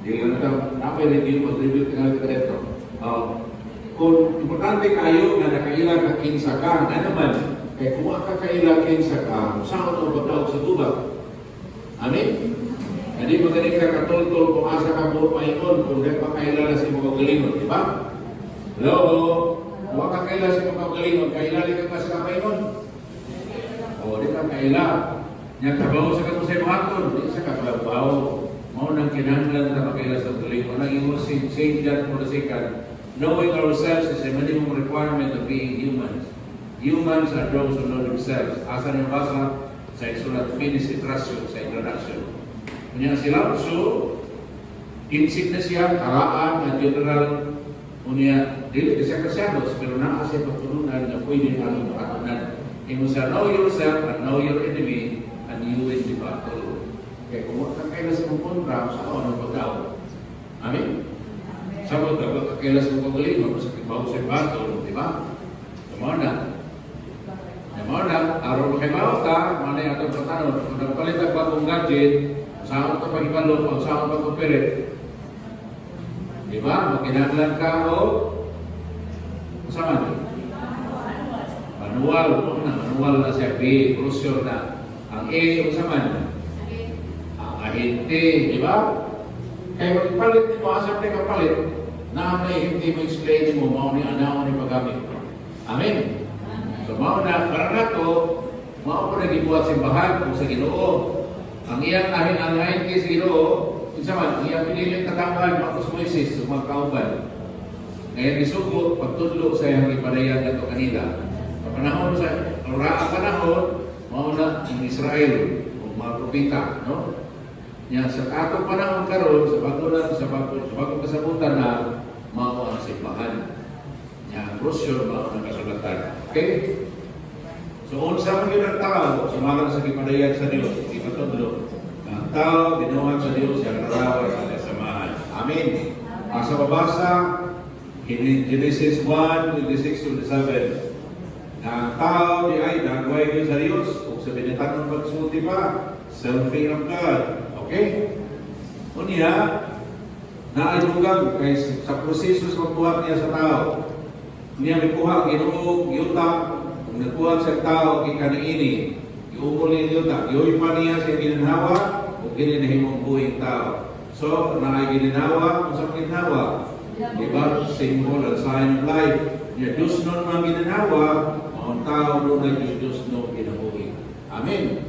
Di lang review, mag-review tingnan ka dito. Kung importante kayo na nakailang ka kinsa ka, ano man, kaya kung kakailang kinsa ka, saan mo pagtawag sa tubag? Amen? Hindi magaling ka katultol kung asa ka mo paingon, kung di pa kailala sa mga galingon, di ba? Hello? Kung ka kailala sa mga galingon, kailala ka sa kapaingon? O, di ka kailala. Yang trabaho sa kato sa imaton, di sa katrabaho. Mao nang kinahanglan na makaila sa galingon. Ang imo St. John for the second, knowing ourselves is a minimum requirement of being humans. Humans are those who know themselves. Asa nang basa sa isulat finis itrasyo sa introduction. Kanya sila, so, insig na siya, karaan, at general, unya, dili siya kasyados, pero naa siya pagtununan na pwede namin makatunan. Imo sa know yourself and know your enemy, and you will be battle. Kaya kung makakailas mong kontra, sa ako ng pagkaw. Amen? Sa mga kakailas mong pagaling, magpasakit bago sa battle, di ba? Tama na. Araw mo kay bawat ka, manay atong patanong. Kung nagpalit ang bagong gadget, saan ito pag-ibalo, o saan ito pag-pirit? Di ba? Makinaglan ka o kasama nyo? Manual na siya, B, crucial na. Ang A, kasama nyo? Ang ahente, di ba? Kaya magpalit nito, asap na kapalit, na may hindi mo explain mo, mao ni anaw ni paggamit. Amen? So, mao na, para na ito, mao po nagibuhat simbahan kung sa Ginoo. Ang iyang ang ahente sa Ginoo, ang iyang piniling katambahan, Marcos Moises, sa mga kauban. Ngayon isugot, pagtudlo sa iyang ipadayan na ito kanila. Panahon sa ang panahon, mauna ang Israel, o mga propita, no? Yan, sa atong panahon karon sa bagong kasabutan na mao ang simbahan. Yan, brochure, mao ang kasulatan. Okay? So, unsa man yun ang tao, sumalang sa kipadayan sa Diyos, ipatudlo. Ang tao, ginawa sa Diyos, yung narawan sa kasamahan. Amen. Sa babasa, Genesis 1:26-27. Ang tao di ay nagaway ko sa Diyos kung sa binitanong pagsulti pa, selfie of God. Okay? Unya, naayugang kay sa proseso sa pagbuhat niya sa tao. Unya, may kuha, ginuog, giutak, kung nagbuhat sa tao, kikaniini, giumuli giutak, giuipa niya sa ginanawa, kung gininahimong buhing tao. So, naay ginanawa, kung sa ginanawa, diba, symbol and sign of life. Ya, Diyos nun mga ginanawa, ang tao doon ay Diyos no ginabuhi. Amen.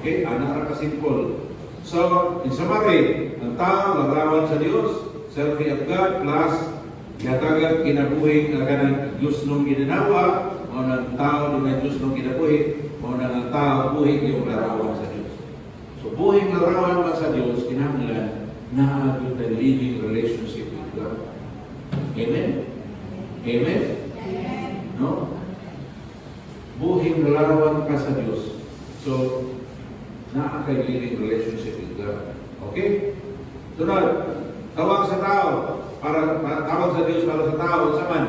Okay, anak ka simple. So, in summary, ang tao larawan sa Diyos, selfie of God, plus yatagat kinabuhi nga kanang Diyos no ginanawa, o ng tao doon ay Diyos no ginabuhi, o ng tao buhi yung larawan sa Diyos. So, buhing larawan pa sa Diyos, kinahanglan na ang living relationship with God. Amen? Amen? No? Buhing larawan ka sa Diyos. So, nakakailing relationship with God. Okay? Sunod, tawag sa tao. Tawag sa Diyos para sa tao. Sa man?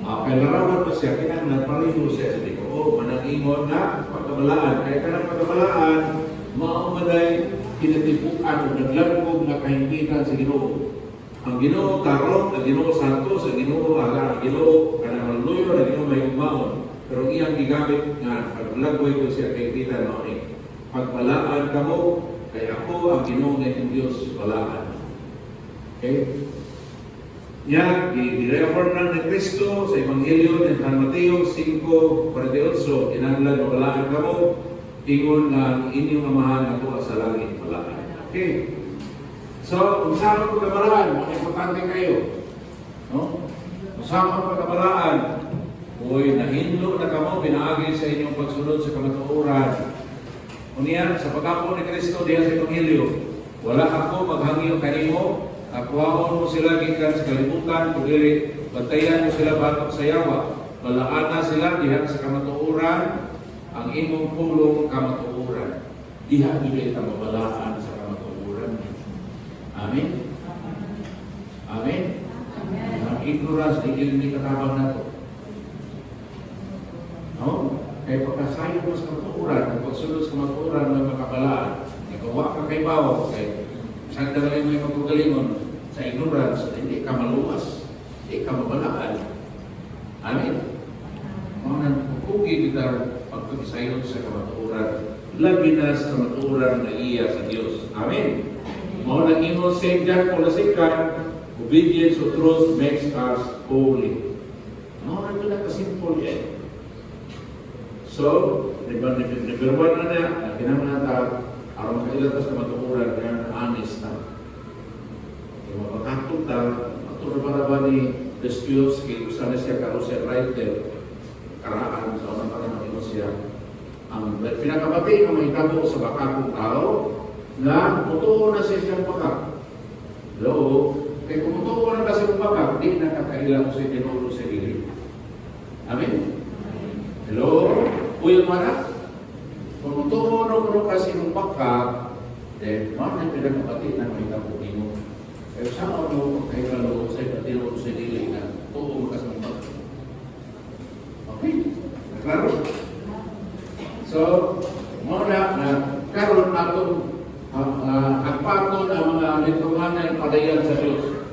Kaya larawan pa siya, kinahanglan paliho siya sa Diyos. O, manangingon na pagkabalaan. Kaya ka ng pagkabalaan, maumaday, kinatipukan o naglangkog na kahimpitan sa Ginoo. Ang Ginoo karon, ang Ginoo santos, ang Ginoo ang Ginoo kanang luyo, ang Ginoo may umaon. Pero iyang gigamit nga paglagway ko siya kay kita mao ni pagbalaan kamo kay ako ang Ginoo nga Diyos balaan. Okay? Yan, i-reaffirm na ni Kristo sa Ebanghelyo ng San Mateo 5:48, kinahanglan balaan kamo ingon nga ang inyong amahan ako sa langit balaan. Okay? So, kung saan ang pagkabalaan, importante kayo. No? Kung saan ang pagkabalaan, uy, nahinlo na kamo, pinaagi sa inyong pagsunod sa kamatuoran. Uniyan, sa pagkapo ni Kristo diyan sa Ebanghelyo, wala ako maghangyo kanimo, akuhaon mo sila gikan sa kalibutan, kundi bantayan mo sila batok sa yawa. Balaan na sila dihan sa kamatuoran, ang imong pulong kamatuoran. Diha dili ta mabalaan sa kamatuoran. Amen? Amen? Ang ignorance, hindi katabang na ito. No? Kaya pagkasayo mo sa kamatuoran, kung pagsunod sa kamatuoran, may makabalaan. Nagawa ka kay bawa, kay Isang dagaling mo yung magagalingon sa ignorance, hindi ka maluwas, hindi ka mabalaan. Amen? Mga kugi kita pagpagisayon sa kamatuoran, labi na sa kamatuoran na iya sa Diyos. Amen? Mga nag-ingon St. John Paul II, obedience to truth makes us holy. Mga nagpila ka-simple yan. So, number one na niya, kinamata, araw makailatas na matukuran, kaya honest na. Yung mga pagkakot na, matulad pa na ba ni Dostoevsky, kung saan siya carousel writer, karaan sa unang panahon mo siya. Ang pinakabati ang mahitabo sa bakakong tao, na mutuo na siya siyang bakak. Hello? Kaya kung mutuo na kasi yung bakak, di nakakailang sa tinulo sa gilid. Amen? Hello? Uy, mana? Kung mutuo na kasi yung bakak, then, mga na pinakabati na mahitabo nino. Pero sa ano, kaya lalo sa tinulo sa gilid na tuo kasi yung bakak. Okay? Naklaro? So, muna na karon atong agpaton ang mga litunganan padayon sa Diyos.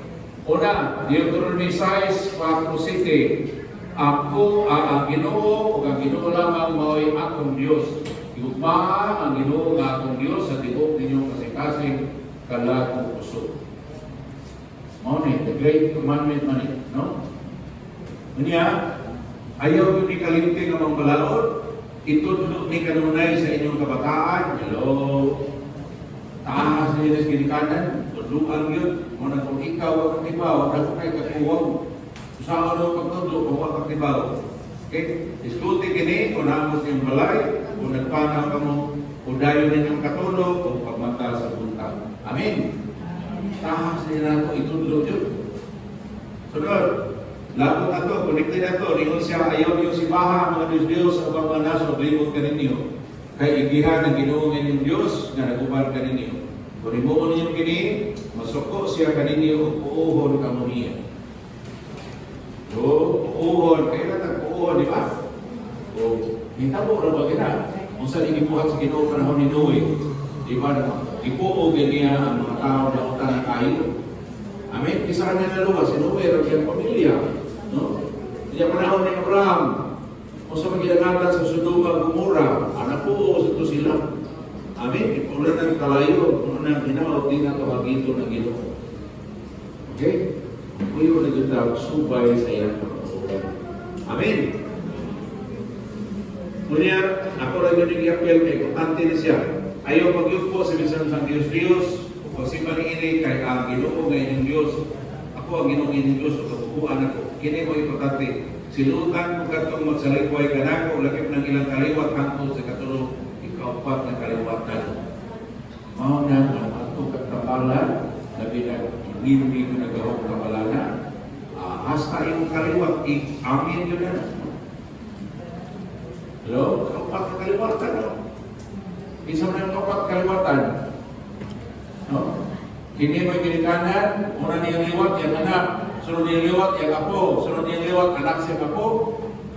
Una, Deuteronomy 6:4-7. Ako ang Ginoo, ug ang Ginoo lamang mao'y akong Diyos. Igugma ang Ginoo nga akong Diyos sa tibuok ninyong kasing-kasing kalakong puso. Mao ni the great commandment man ni, no? Unya, ayaw yun ni kalimti ng mga balaod, itudlo ni kanunay sa inyong kabataan. Hello? Taas na yun sa ginikanan, tudluan yun. Muna kung ikaw ang katibaw, na kung ay kakuwang, saan ano pagtudlo kung ang katibaw. Okay? Iskuti kini, kung namos yung balay, kung nagpanaw ka mo, kung dayo ninyong katulog, kung pagmata sa buntag. Amen? Taas na yun ako, itudlo yun. Sunod, labot na to, connected na to, ringon siya, ayaw niyo si Baha, mga Diyos, o mga naso, limot ka ninyo. Kay igihan ng Ginoo ng Diyos, na nagubad ka ninyo. Kung rimuon ninyo kini, masuko siya ka ninyo, o puuhon ka mo niya. So, puuhon, kaya na tag-puuhon, di ba? O, hintabo na ba gina? Kung saan igibuhat sa Ginoo panahon ni Noe, di ba naman? Ipuog niya ang mga tao na utang na kayo. Amen? Isa niya na luwas, si Noe, ang pamilya. No? Diya panahon ni Abraham, kung sa magigangatan sa Sodoma Gomora, anak po sa ito sila. Amen? Ipula ng kalayo, kung nang ginawa, di na ito hagito ng Ginoo. Okay? Kuyo na dito daw, subay sa iyang pagkasukan. Amen? Kunya, ako lang yun nag-i-apel kay Kutante na siya. Ayaw magyupo sa bisan sa Diyos-Diyos, kung si Paningini kay ang Ginoo ngayon yung Diyos. Ako ang Ginoo ngayon yung Diyos, o kapukuan ako. Kini mo importante. Silutan mo katong magsalikway ka na kung lakip ng ilang kaliwat hangtod sa katulong ikaupat na kaliwatan. Mao na ang atong katapalan, labi na hindi ko nagawang kapalanan. Hasta yung kaliwat, amin yun na. Hello? Kaupat na kaliwatan, no? Isa na yung kaupat kaliwatan. No? Kini mo yung ginikanan, muna niyang liwat, yung anak. Sunod niyang liwat, yung apo. Sunod niyang liwat, anak siya apo.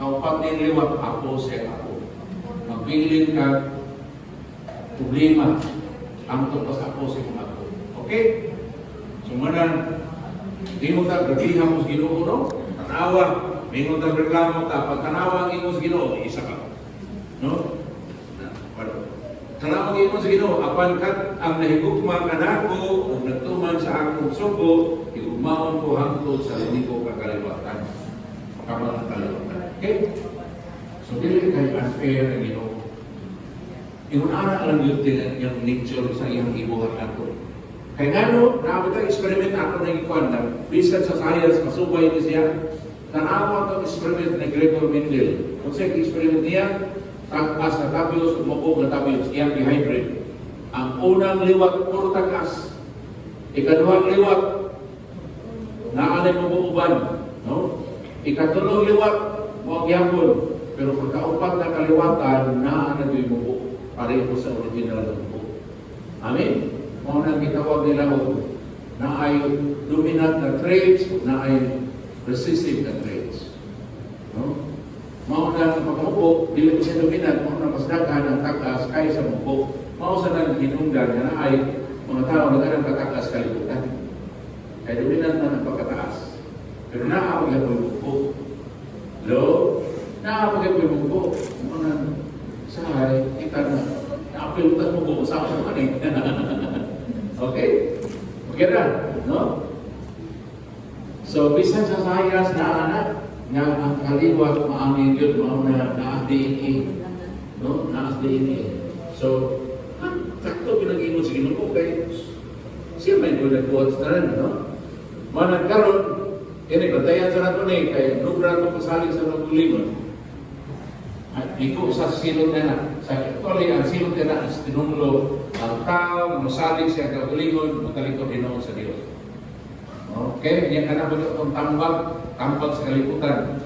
Kaupat niyang liwat, apo siya apo. Magpilin ka, problema. Ang tupas apo siya apo. Okay? So, manan, di mo ta, gabihan mo sa Ginoo, no? Tanawa. Di mo ta, reklamo ta. Pag tanawa ang imo sa Ginoo, isa ka. No? Tanawa ang imo sa Ginoo, apan kat ang nahigugma ka na ko, o nagtuman sa akong suko, iugmaon ko hangtod sa liniko kakaliwatan. Kamal ang kaliwatan. Okay? So, dili kayo unfair ang Ginoo. Iunana lang yun yung nature sa iyang ibuhat ako. Kaya nga no, naabot ang experiment ako na ikuan na bisan sa science, masubay ni siya. Tanawa itong experiment na Gregor Mendel. Kung sa experiment niya, tagas na tabios, umabog na tabios, iyang dehydrate. Ang unang liwat, puro tagas. Ikaduhang liwat, naalay mabuuban. No? Ikatulong liwat, huwag yapon. Pero pagkaupat na kaliwatan, naalay mabuo. Pareho sa original na buo. Amen? Mga nang gitawag nila na ay dominant na traits, na ay recessive na traits. No? Mga nang pagkamupo, dili ko siya dominant, mga nang mas daghan ang takas kaysa mupo. Mga sa nang hinunggan na ay mga tao nagkaroon katakas kalibutan. Kaya dominant na ng pagkataas. Pero nakakapagay po yung buko. Hello? Nakakapagay po yung buko. Mga sahay, kita na. Nakapilutan mo buko sa ako kanina. Okay? Okay na, no? So, bisan sa sayas na anak, nga ang kaliwat, maangin yun, mga na-DNA. No? Na-DNA. So, sakto pinag-ingon sa Ginoo kay siya may nag-quotes na rin, no? Mga nagkaroon, ini batayan sa nato ni kay lugar to pasalig sa Nugulingon. At iko sa silot na sa actually ang silot na is tinunglo ang tao masalig siya sa Nugulingon matalikod Ginoo sa Dios. Okay, yan kana po itong tambag sa kalibutan.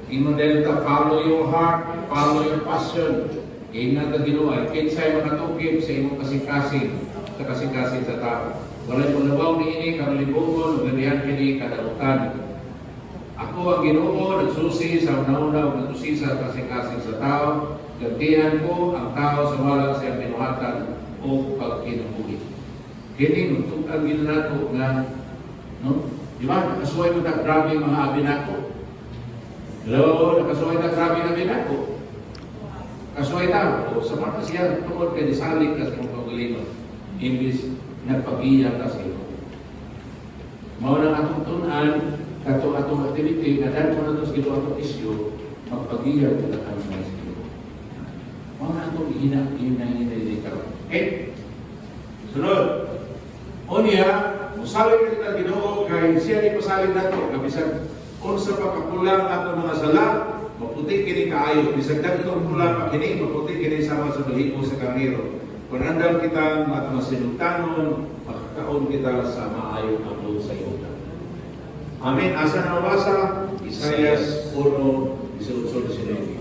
Ingon dahil ta follow your heart, follow your passion. Ingat ang Ginoo, kinsay makatukip sa imong kasing-kasing sa tao. Walay paglabaw ni ini, kamalibungon, ganihan kini, kadautan. Ako ang Ginoo, nagsusi sa una-una, nagsusi sa kasing-kasing sa tao. Gantihan ko ang tao sa walang siyang pinuhatan o pagkinubuhi. Kini, nagtukan ginanato nga, no? Di ba? Nakasuway mo na grabe mga abinako. Hello? Nakasuway na grabe na abinako. Kasuway tao, sa mga siya, tungkol kay disalig ka sa mga pagalingon. Imbis nagpag-iya ka sa iyo. Mao na atong tunan, atong activity, na dahil mo na ito sa ito atong isyo, magpag-iya ka na kami sa iyo. Mao na atong hinay ka. Okay? Sunod. O niya, musalig ka kita Ginoo, kaya siya ni pasalig na ito, kabisan, kung sa pagkakulang ato mga sala, maputi kini kaayo. Bisag dagtong pula pa kini, maputi kini sama sa baliho sa karnero. Kung andam kita at masinugtanon, makakaon kita sa maayong abot sa iyo. Amen. Asa na mabasa? Isaias 1:18.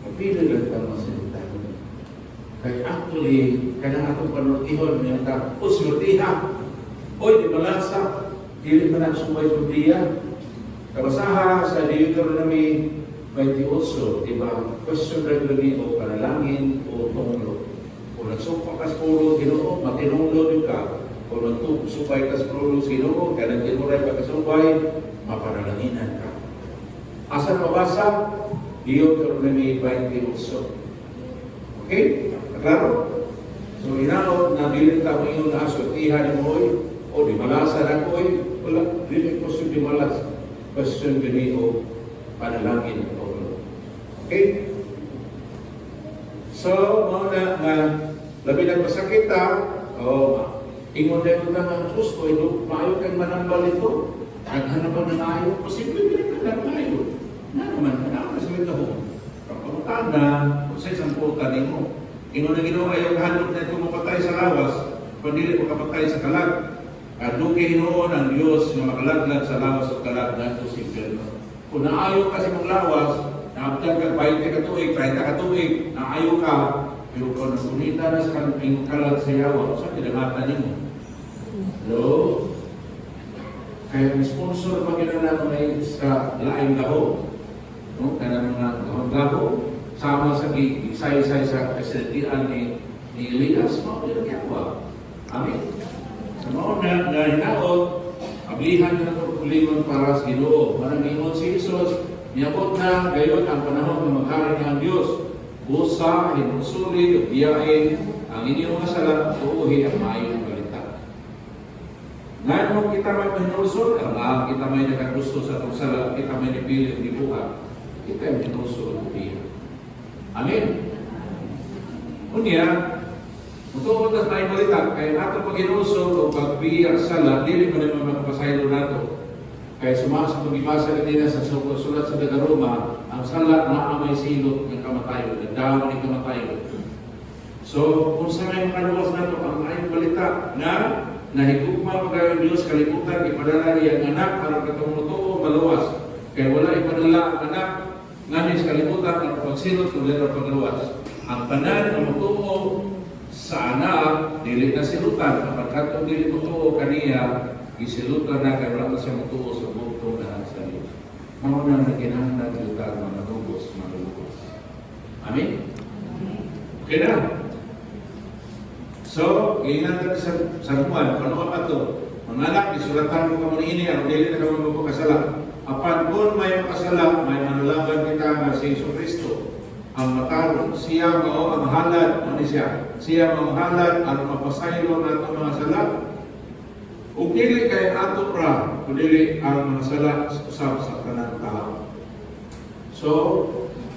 Mapili lang ka masinugtanon. Kaya actually, kaya atong panultihon niya ta, usmutiha. Oy, di balasa. Dili pa nagsubay-subiya. Kabasaha sa Deuteronomy 28, diba? Question regularly o panalangin o tunglo. Kung nagsupang kas puro, Ginoo, matinunglo din ka. Kung nagsupay kas puro, Ginoo, kaya nagtinuray pagkasupay, mapanalanginan ka. Asa mabasa? Deuteronomy 28. Okay? Klaro? So, inaon, nabilin ta mo yung naasutihan mo, o di malasa na ko, wala, dili ko siya di malas. Question Ginoo, panalangin o okay? So, mga nga, labi ng masakita, ingon na yung mga gusto, maayo kang manambal ito, naghanapan ng ayaw, posible din ka ng ayaw. Na naman, naman sa ito. Kapamutan na, kung sa isang puta mo, ingon na Ginoo, ayaw kahanap na ito mapatay sa lawas, pandili mo kapatay sa kalag. At dukihin noon ang Diyos na makalaglag sa lawas o kalag na ito si Pedro. Kung naayaw ka sa mong lawas, naabdan ka 20 katuig, 30 katuig, naayaw ka, pero kung nasunita na sa kanong kalag sa yawa, saan kinagatan mo? Hello? Kaya may sponsor pa kinala mo sa laing laho. No? Kaya mga gahong laho, sama sa isay-isay sa kasilitian ni Elias, mga pinagyawa. Amen. Sa mga na hinaot, ablihan na pagkulingon para sa Ginoo. Marang ingon si Jesus, niabot na gayon ang panahon ng maghari ng Diyos. Busa, hinusuli, biyain, ang inyong mga sala, tuuhi ang maayong balita. Ngayon mo kita may hinusul, kita may nakagusto sa itong sala, kita may nipili ng ibuha, kita may hinusul ang biya. Amen? Unya, Mutuot na tayo balitan, kaya nato pag inuso o pagbiya sala, dili mo naman makapasaylo nato. Kaya sumasa pag-ibasa kanina sa sulat sa Dagaroma, ang sala na may silot ng kamatayo, nagdama ng kamatayo. So, kung sa may makaluwas nato, ang ayong balita na nahigugma pag-ayong Diyos, kalimutan, ipadala niya ang anak, para katong mutuo, maluwas. Kaya wala ipadala ang anak, nganis kalimutan, ang pagsilot, kung lera pagluwas. Ang tanan, ang mutuo, sa anak, dili na silutan. Kapag katong dili mutuo kaniya, isilutan na kaya wala siya mutuo sa bukto na sa Diyos. Mga na naginahanglan lugar mananubos, manulubos. Amen? Okay na? So, So, ingat ka sa Juan, ano ba ito? Mga anak, isulatan mo ka ini, ang dili na kami magpakasala. Apan kung may makasala, may manulaban kita nga si Iso Kristo. Ang matarong, siya mao ang halad, ano siya? Siya mao ang halad, ang mapasaylo na itong mga sala. Kung dili kay ato ra, kung dili ang mga sala usap sa kanang tao. So,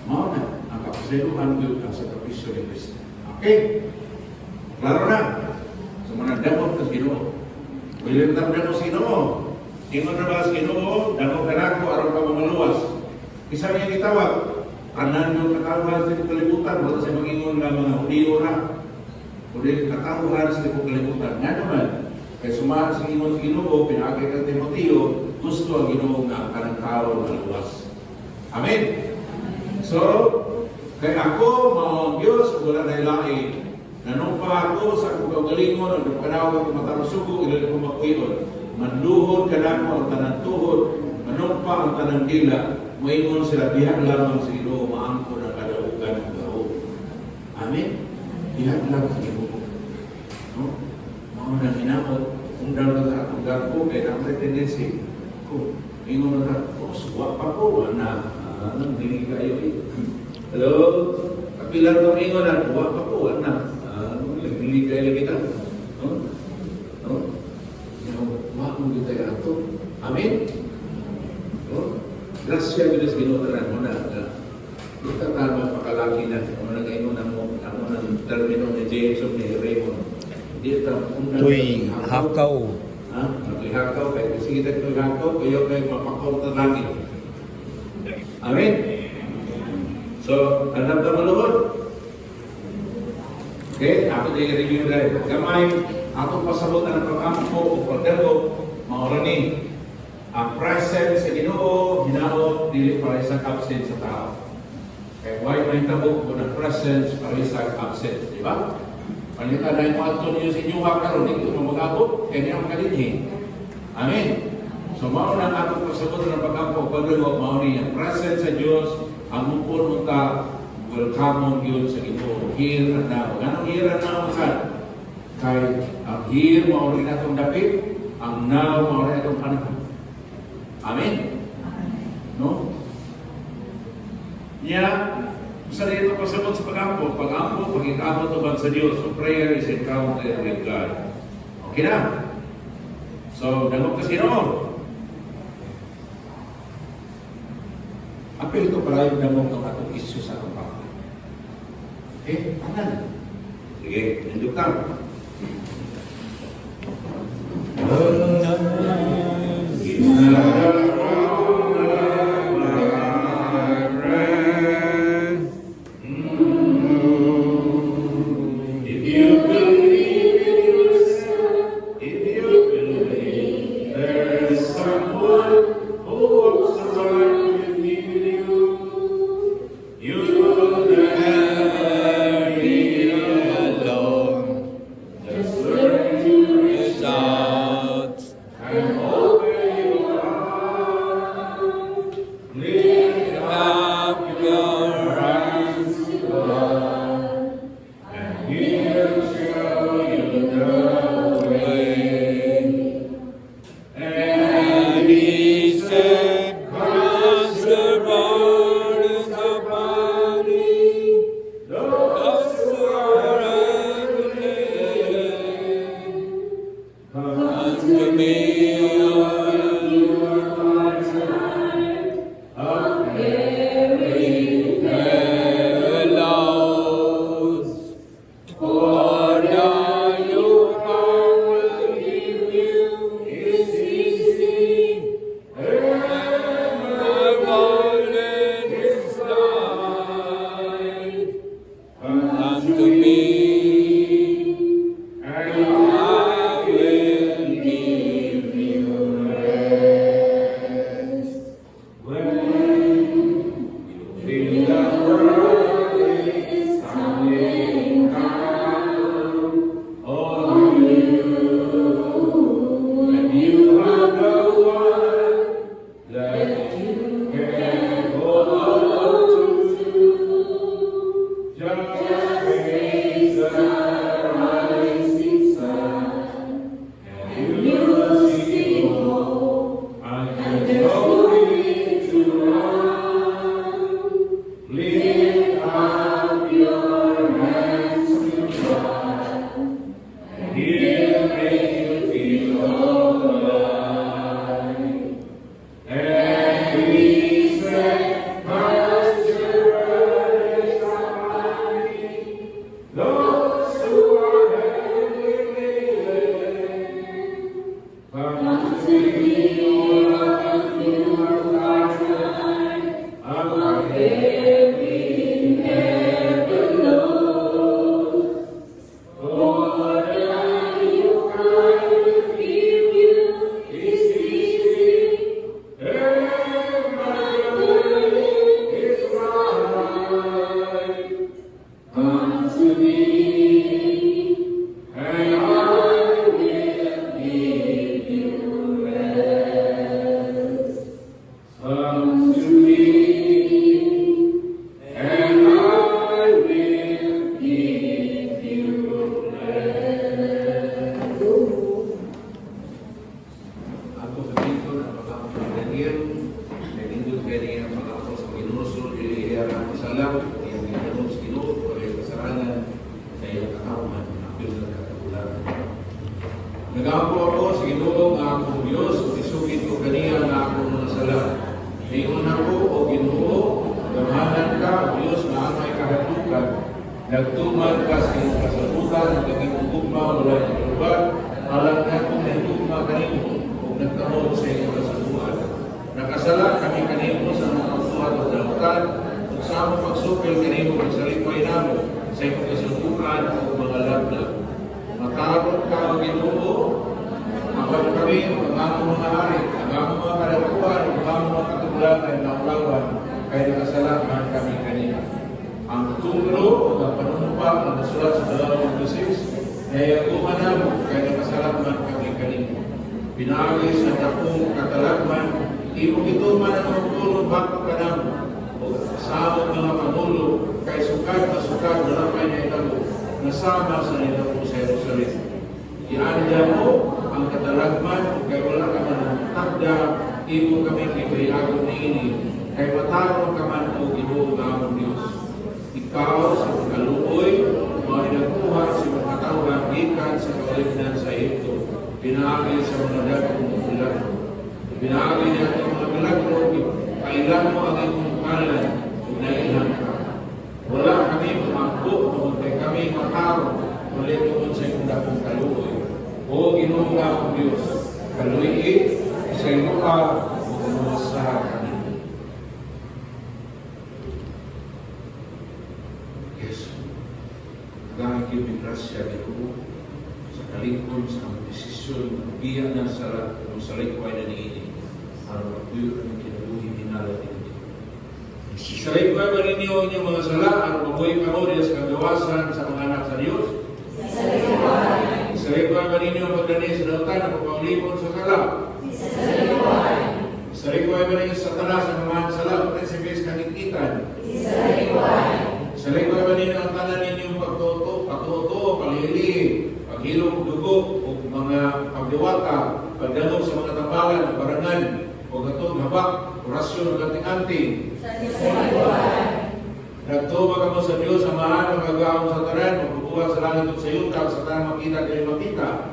mao na ang kapasaylohan yun ang sakripisyo ni Kristo. Okay? Klaro na. So, managdamot ka sa Ginoo. William Tamdano sa Ginoo. Ingon na ba sa Ginoo, damo ka nako aron ka mamaluwas. Isa niya gitawag, kanan yung katawhan sa kalibutan, wala sa mag-ingon na mga Hudiyo na. Kundi katawhan sa kalibutan. Nga naman, kaya sumaan sa Ginoo sa Ginoo, pinakita ng Timoteo, gusto ang Ginoo nga ang kanang tao maluwas. Amen? So, kaya ako, maong Diyos, wala na ilain. Nanumpa ako sa akong kaugalingon, ang panawag ako matarusugo, ilan ko makuyon. Manluhod ka na mo ang tanang tuhod, manumpa ang tanang dila, maingon sila, dihan lamang sa Ginoo, maangko na kadaugan ng gao. Amen? Dihan lang sa Ginoo. No? Mga nang hinamot, kung daw na akong gago, kaya na may tendency. Kung ingon na, suwa pa ko, na, anong dili kayo eh. Hello? Kapilan ko ingon na, suwa pa ko, na. Hindi kayo kita. No? No? Wag mo kita yung ato. Amen? No? Grasya ko sa ginutaran mo na. Kita tama pakalaki na. Kung nag-aino na mo, ako ng termino ni Jason ni Raymond. Hindi ito. Tuy hakaw. Ha? Tuy hakaw. Kaya sige tayo tuy hakaw. Kayo kayo mapakaw na langit. Amen? So, alam na maluhod? Okay, ako din review dahil gamay, atong pasabot ang pag-ampo o pagdalo, maurani. Ang presence sa Ginoo, hinaot, dili para isang absent sa tao. Kaya why may tabok kung ang presence para isang absent, di ba? Panita na yung pato niyo sa inyo karon, hindi ko mag-abot, kaya niya makalinhi. Amen. So, mauna ang atong pasabot ng pag-ampo o pagdalo, mauni ang presence sa Diyos, ang mupon ka, welcome yun sa Ginoo. Here and now. Anong here and now, saan? Kaya ang here, maurin na itong dapit. Ang now, maurin na itong panahon. Amen? No? Niya, sa rin ito pasabot sa pag-ampo. Pag-ampo, pag-ikabot naman sa Diyos. So prayer is encounter with God. Okay na? So, dagok ka Ginoo. Apel ito pala yung damog ng atong isyu sa atong papa. Okay? Anan? Sige, nandun ka. Unto me, and I will give He'll make you feel alright. And peace that much is abiding. Those who are heavily laden, come to me, all of you are tired, are heavy, heavy load. For the you kind will give you is easy, and my burden is light. Come to me, and I will give you rest. Come to me, and I will give you rest. Ako sa dito na pagkakaganyan, ay nindot ganyan ang mga ako sa Panginoon, ilihiya ang masalang, iyang ginanong sa Ginoo, pagay kasalanan, sa iyang kakaman, apil ng katagulan. Nag-aampo ako sa Ginoo nga akong Diyos, isugit ko kaniya na akong mga sala. Ingon ako, O Ginoo, gamanan ka, O Diyos na amay kahatukan, nagtumad ka sa iyong kasabutan, naging ugma wala ng lugar, alam na kung nagtugma kanimo, kung nagkaroon sa iyong kasabutan. Nakasala kami kanimo sa mga pagsuhat o damutan, kung sa among pagsupil kanimo kung sa lipay namo, sa iyong kasabutan o mga labna. Matarot ka, O Ginoo, awan kami ang among mga hari, ang among mga kalakuan, ang among mga katulakan na ulawan, kaya nakasalaman kami kanina. Ang tunglo o ang panunumpa ang nasulat sa 2:6, kaya umanam, kaya nakasalaman kami kanina. Pinagis sa dakong katalagman, imong ito man ang magtulong bako ka namo, o sa among mga panulo, kay sukat na sukat na lamay na itabo, nasama sa nitabo sa Jerusalem. Ianda mo ang katalagman, kay wala ka man ang tagda, imo kami kibayagod ni ini, kay matarong ka man o Ginoo nga among Diyos. Ikaw sa kaluoy, mga nagkuha sa mga katawhan, gikan sa kalignan sa Egypto, pinaagi sa mga dagong milagro. Pinaagi niya ang mga milagro, kailan mo ang iyong kalan, kung nailan ka. Wala kami mamagpo, kay kami matarong, ulit tungkol sa iyong dakong kaluoy. O Ginoo nga ang Diyos, kaluoy sa iyong ka, o kumusta kami. Yes. Gamit yung grasya ni Ginoo sa kalingkod sa mga desisyon, biya na sa likway na niini. Ang magbuyo ng kinabuhi hinala din. Sa likway ba ninyo ang inyong mga sala, ang mabuhay pa mo sa kagawasan sa mga anak sa Diyos? Sa likway ba ninyo ang magdanis sa dautan ang pagpaulimon sa sala? Sa likway ba ninyo sa tanas ang mga sala, prinsipis kaningitan? Sa likway ba ninyo ang tanan ninyong pagtuto, palili, paghilong dugo, o mga pagdiwata, pagdalog sa mga tambalan, barangan, o gatong habak, orasyon o ganting-anting. Nagtuba ka mo sa Diyos, amahan, magagawa mo sa taran, magbubuhat sa langit at sa yuta, sa taran makita, kaya makita.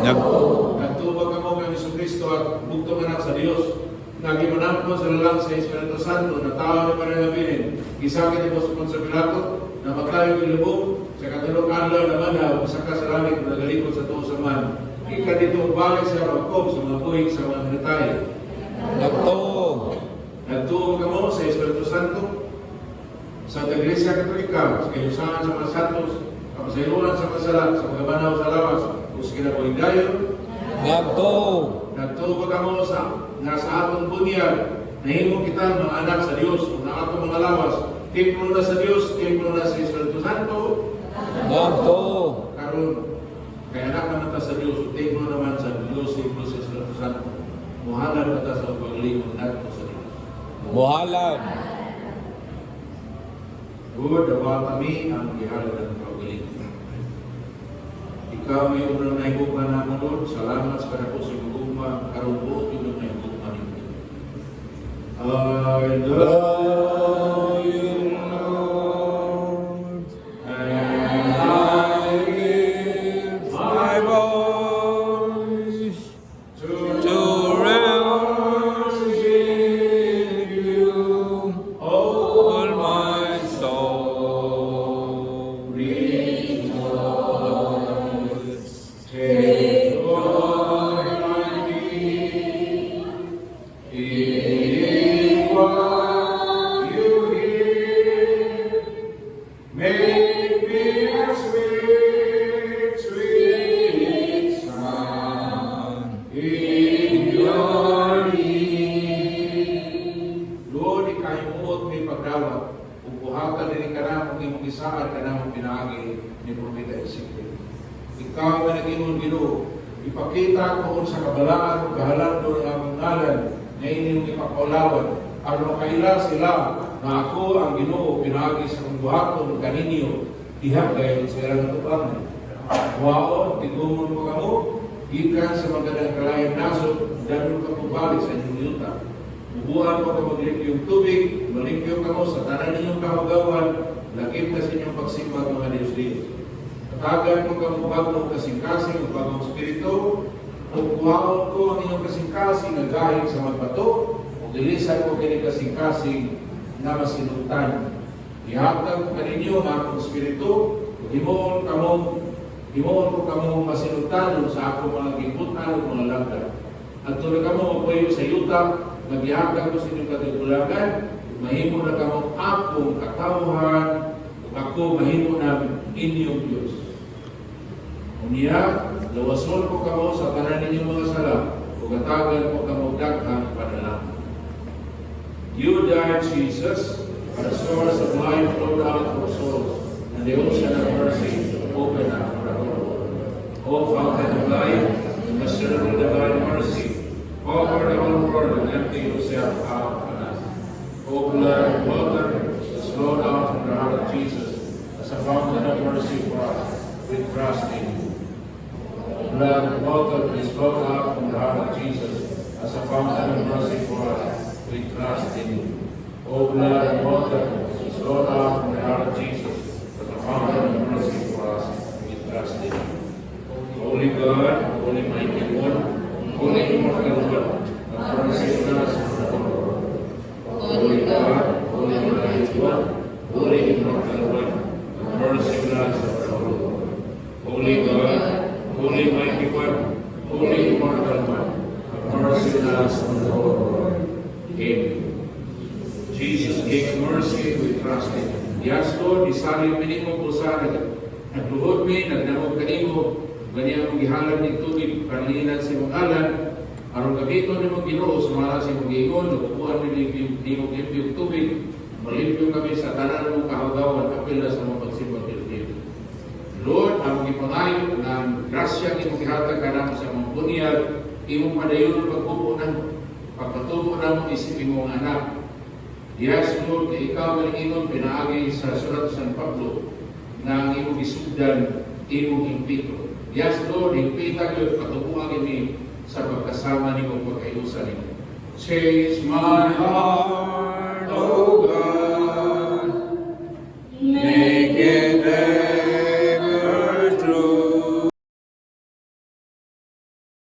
Nagtuba ka mo kay Jesucristo at bugtong anak sa Diyos. Nagimanap mo sa lalang sa Espiritu Santo, na tao na pananabilin. Isakit mo sa Pilato, na magtayo ng lubog, sa katulog adlaw na manaw, sa kasalamit na nagalikod sa tuwa sa man. Ika dito balik sa magkob, sa mga buhig, sa mga militay. Nagtuo ka mo sa Espiritu Santo, sa Iglesia Katolika, sa kayusahan sa mga santos, kapasayunan sa masalat, sa mga banaw sa lawas, o sa kinabuhing dayon. Nagtuo ka mo sa nasa atong bunyag, nahimo kita mga anak sa Diyos, na atong mga lawas, templo na sa Diyos, templo na sa Espiritu Santo. Karon, kaya anak naman ta sa Diyos, templo naman sa Diyos, templo sa Espiritu Santo. Muhalan na ta sa paglimon natin sa Diyos. Lord, dawa kami ang gihalan ng paglimon. Ikaw may unang naibugma naman, Lord. Salamat sa kanako sa gugma, karon po yung naibugma ninyo. I love you, Lord, and I live my Lord, my King, in what you hear, make me a sweet, sweet sound in your ear. Lord, ikahimuot may pagdawat, upuhatan din ka na kung imong isaan ka na mong pinagi ni Propeta Ezekiel. Ikaw nga nag-ingon Ginoo, ipakita ko sa kabalaan o kahalando ng among ngalan na inyong ipakaulawan. Aron kaila sila na ako ang Ginoo pinagi sa kong buhaton kaninyo, ihap gayon sa ilang natubangan. Waon, tigumon mo kamo, ikan sa magandang kalayan nasod, ganun ka po balik sa inyong yuta. Bubuhan mo ka maglimpyong tubig, malimpyo ka mo sa tanan ninyong kahugawan, lakip ka sa inyong pagsimbag mga Diyos-Diyos. Katagan mo ka mo bagong kasing-kasing, bagong spirito, o kuhaon ko ang inyong kasing-kasing na gahing sa magbato, o dilisan ko kini kasing-kasing na masinuntan. Ihatag ko kaninyo ang akong spirito, o himoon ko kamo masinuntan sa akong mga gibutan o mga langga. At tuloy kamo mapuyo sa yuta, nagyakag ko sa inyong katigulangan, mahimo na kamo akong katawhan, ug ako mahimo na inyong Diyos. Unya, lawason ko kamo sa tanan ninyong mga sala, ug katagan ko kamo daghang panalangin. You died, Jesus, the source of life flowed out for souls, and the ocean of mercy opened up for all. O Fountain of life, Master of divine mercy, over the whole world and empty yourself out on us. O blood and water, that flowed out from the heart of Jesus as a fountain of mercy for us, we trust in you. Blood and water, that flowed out from the heart of Jesus as a fountain of mercy for us, we trust in you. O blood and water, that flowed out from the heart of Jesus as a fountain of mercy for us, we trust in you. Holy God, Holy Mighty One, Holy Immortal One, have mercy on us and on the world. Holy God, Holy Mighty One, Holy Immortal One, have mercy on us and on the world. Holy God, Holy Mighty One, Holy Immortal One, have mercy on us and on the world. Amen. Jesus, King of mercy, we trust in you. Yes, Lord, isali minimo po sa akin. Nagluhod mi, nagnamog kanimo, ganyan mong gihalan ng tubig, panlinan sa imong alan, aron gamiton ni mong Ginoo, sumara sa imong giingon, nakukuhan ni mong limpyong tubig, malimpyo kami sa tanan mong kahagawan, kapil na sa mga pagsimbang Diyos. Lord, ang ipangayon ng grasya imong gihatag ka namo sa imong bunyag, imong padayon pagpupo ng pagpatubo na mong isip imong anak. Yes, Lord, kay ikaw malinginon, pinaagi sa surat sa San Pablo, na ang imong isugdan, imong impito. Yes, Lord, higpita ko, patubuhan kami sa pagkasama ni mong pagkayusan nimo. Change my heart, O God.